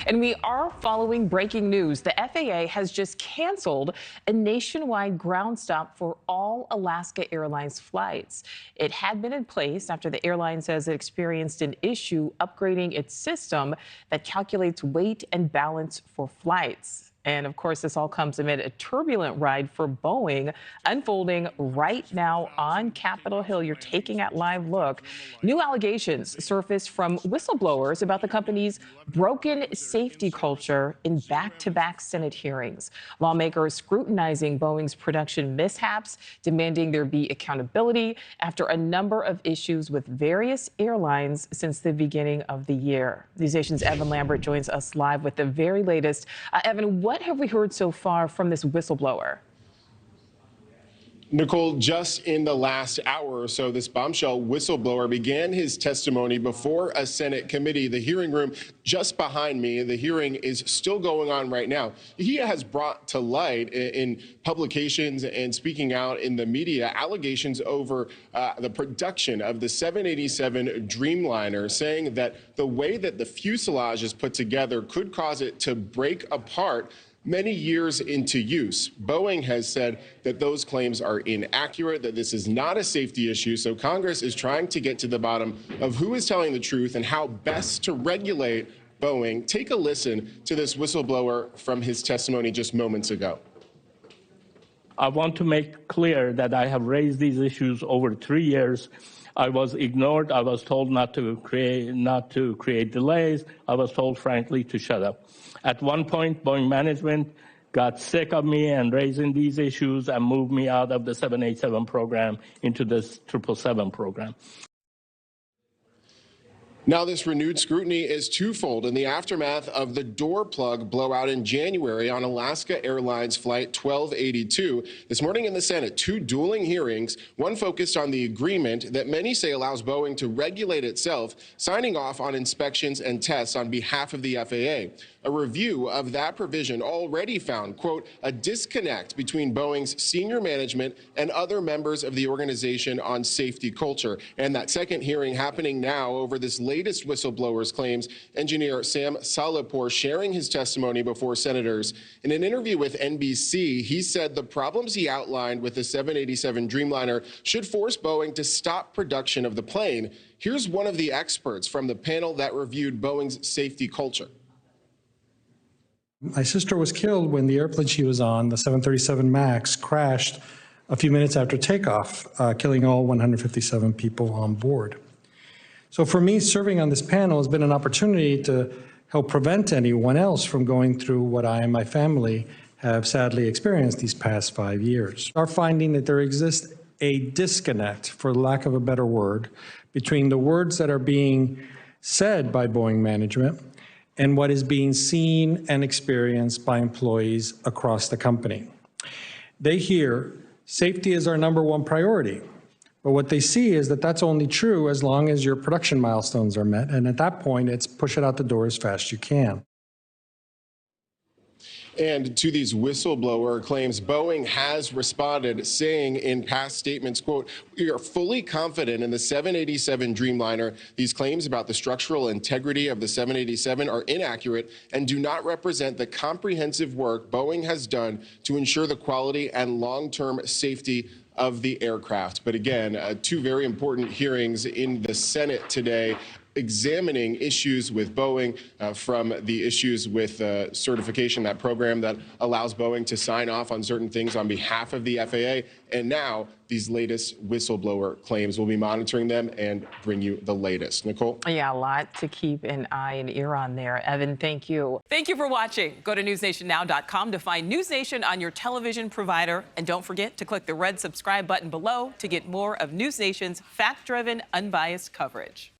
And we are following breaking news. The FAA has just canceled a nationwide ground stop for all Alaska Airlines flights. It had been in place after the airline says it experienced an issue upgrading its system that calculates weight and balance for flights. And of course, this all comes amid a turbulent ride for Boeing unfolding right now on Capitol Hill. You're taking a live look. New allegations surfaced from whistleblowers about the company's broken safety culture in back-to-back Senate hearings. Lawmakers scrutinizing Boeing's production mishaps, demanding there be accountability after a number of issues with various airlines since the beginning of the year. NewsNation's Evan Lambert joins us live with the very latest. Evan, what have we heard so far from this whistleblower? Nichole, just in the last hour or so, this bombshell whistleblower began his testimony before a Senate committee. The hearing room just behind me, the hearing is still going on right now. He has brought to light in publications and speaking out in the media allegations over the production of the 787 Dreamliner, saying that the way that the fuselage is put together could cause it to break apart many years into use. Boeing has said that those claims are inaccurate, that this is not a safety issue. So Congress is trying to get to the bottom of who is telling the truth and how best to regulate Boeing. Take a listen to this whistleblower from his testimony just moments ago. I want to make clear that I have raised these issues over 3 years. I was ignored. I was told not to create delays. I was told, frankly, to shut up. At one point, Boeing management got sick of me and raising these issues and moved me out of the 787 program into this 777 program. Now, this renewed scrutiny is twofold in the aftermath of the door plug blowout in January on Alaska Airlines Flight 1282. This morning in the Senate, two dueling hearings, one focused on the agreement that many say allows Boeing to regulate itself, signing off on inspections and tests on behalf of the FAA. A review of that provision already found, quote, a disconnect between Boeing's senior management and other members of the organization on safety culture. And that second hearing happening now over this latest whistleblower's claims, engineer Sam Salehpour sharing his testimony before senators. In an interview with NBC, he said the problems he outlined with the 787 Dreamliner should force Boeing to stop production of the plane. Here's one of the experts from the panel that reviewed Boeing's safety culture. My sister was killed when the airplane she was on, the 737 MAX, crashed a few minutes after takeoff, killing all 157 people on board. So for me, serving on this panel has been an opportunity to help prevent anyone else from going through what I and my family have sadly experienced these past 5 years. Our finding that there exists a disconnect, for lack of a better word, between the words that are being said by Boeing management and what is being seen and experienced by employees across the company. They hear safety is our #1 priority, but what they see is that that's only true as long as your production milestones are met, and at that point, it's push it out the door as fast as you can. And to these whistleblower claims, Boeing has responded, saying in past statements, quote, we are fully confident in the 787 Dreamliner. These claims about the structural integrity of the 787 are inaccurate and do not represent the comprehensive work Boeing has done to ensure the quality and long-term safety of the aircraft. But again, two very important hearings in the Senate today, examining issues with Boeing, from the issues with certification, that program that allows Boeing to sign off on certain things on behalf of the FAA, and now these latest whistleblower claims. We'll be monitoring them and bring you the latest. Nichole? Yeah, a lot to keep an eye and ear on there. Evan, thank you. Thank you for watching. Go to newsnationnow.com to find News Nation on your television provider. And don't forget to click the red subscribe button below to get more of News Nation's fact-driven, unbiased coverage.